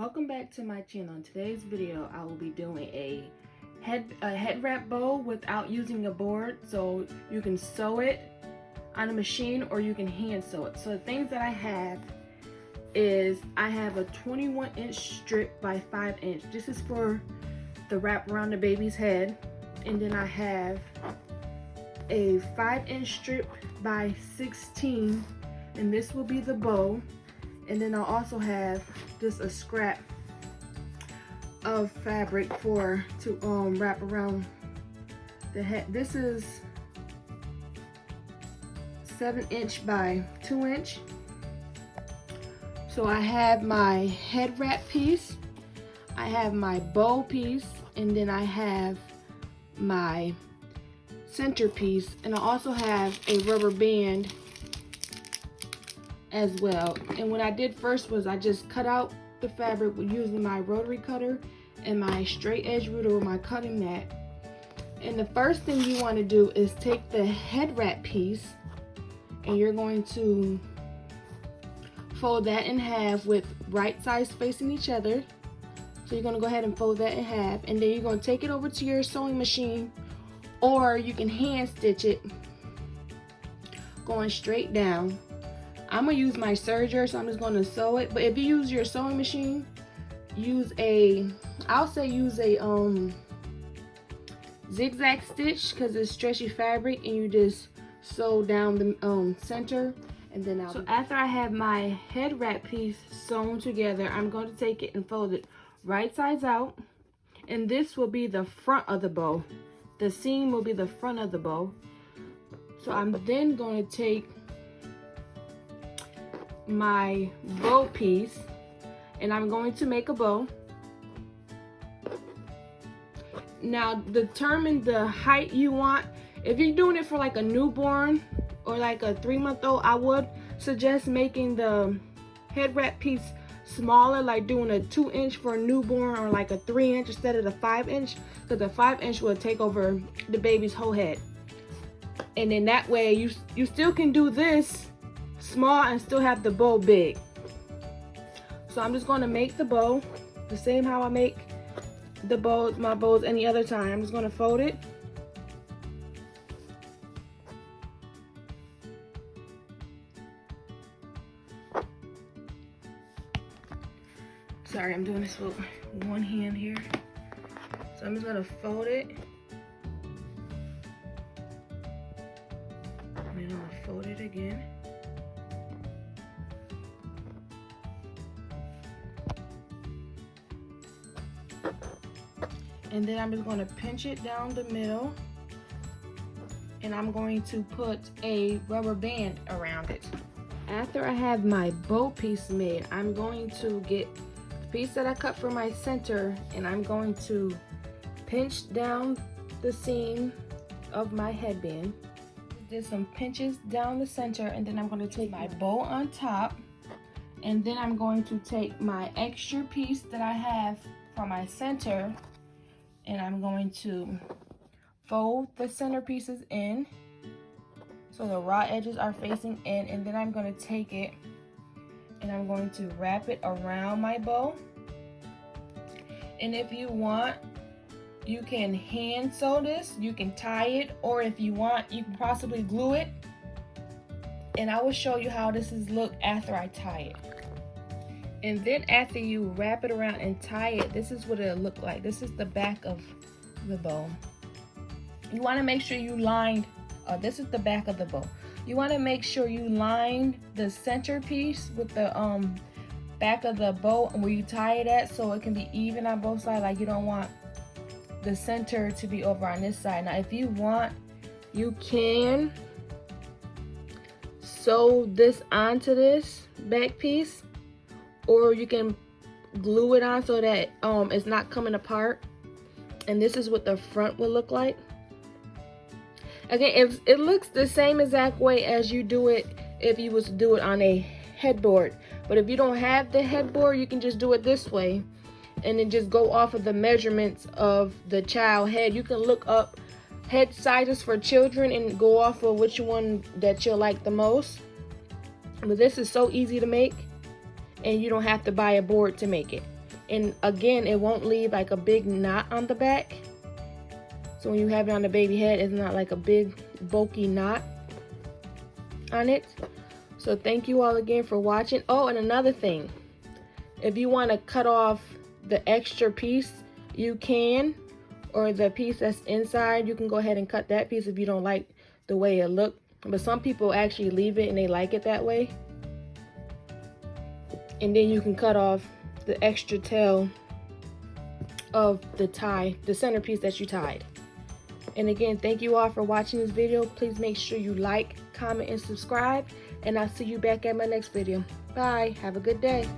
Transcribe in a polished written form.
Welcome back to my channel. In today's video I will be doing a head wrap bow without using a board, so you can sew it on a machine or you can hand sew it. So the things that I have is I have a 21-inch strip by 5-inch. This is for the wrap around the baby's head. And then I have a 5-inch strip by 16, and this will be the bow. And then I'll also have just a scrap of fabric to wrap around the head. This is 7-inch by 2-inch. So I have my head wrap piece, I have my bow piece, and then I have my centerpiece, and I also have a rubber band as well. And what I did first was I just cut out the fabric using my rotary cutter and my straight edge ruler with my cutting mat. And the first thing you want to do is take the head wrap piece and you're going to fold that in half with right sides facing each other. So you're going to go ahead and fold that in half, and then you're going to take it over to your sewing machine, or you can hand stitch it going straight down. I'm going to use my serger, so I'm just going to sew it. But if you use your sewing machine, use a zigzag stitch, because it's stretchy fabric, and you just sew down the center. And then so after I have my head wrap piece sewn together, I'm going to take it and fold it right sides out, and this will be the front of the bow. The seam will be the front of the bow. So I'm then going to take my bow piece and I'm going to make a bow. Now determine the height you want. If you're doing it for like a newborn or like a 3-month-old, I would suggest making the head wrap piece smaller, like doing a 2-inch for a newborn, or like a 3-inch instead of the 5-inch, because the 5-inch will take over the baby's whole head. And then that way you still can do this small and still have the bow big. So I'm just going to make the bow the same how I make the bows, my bows any other time. I'm just going to fold it. Sorry, I'm doing this with one hand here. So I'm just going to fold it. And then I'm going to fold it again. And then I'm just going to pinch it down the middle, and I'm going to put a rubber band around it. After I have my bow piece made, I'm going to get the piece that I cut for my center, and I'm going to pinch down the seam of my headband. Did some pinches down the center, and then I'm going to take my bow on top, and then I'm going to take my extra piece that I have for my center, and I'm going to fold the center pieces in so the raw edges are facing in, and then I'm going to take it and I'm going to wrap it around my bow. And if you want, you can hand sew this, you can tie it, or if you want, you can possibly glue it. And I will show you how this is look after I tie it. And then after you wrap it around and tie it, this is what it'll look like. This is the back of the bow. You want to make sure you lined, this is the back of the bow. You want to make sure you line the center piece with the back of the bow and where you tie it at, so it can be even on both sides. Like, you don't want the center to be over on this side. Now if you want, you can sew this onto this back piece, or you can glue it on so that it's not coming apart. And this is what the front will look like. Again, if it looks the same exact way as you do it if you was to do it on a headboard. But if you don't have the headboard, you can just do it this way and then just go off of the measurements of the child head. You can look up head sizes for children and go off of which one that you'll like the most. But this is so easy to make, and you don't have to buy a board to make it. And again, it won't leave like a big knot on the back. So when you have it on the baby head, it's not like a big bulky knot on it. So thank you all again for watching. Oh, and another thing, if you want to cut off the extra piece, you can, or the piece that's inside, you can go ahead and cut that piece if you don't like the way it looked. But some people actually leave it and they like it that way. And then you can cut off the extra tail of the tie, the centerpiece that you tied. And again, thank you all for watching this video. Please make sure you like, comment, and subscribe. And I'll see you back at my next video. Bye. Have a good day.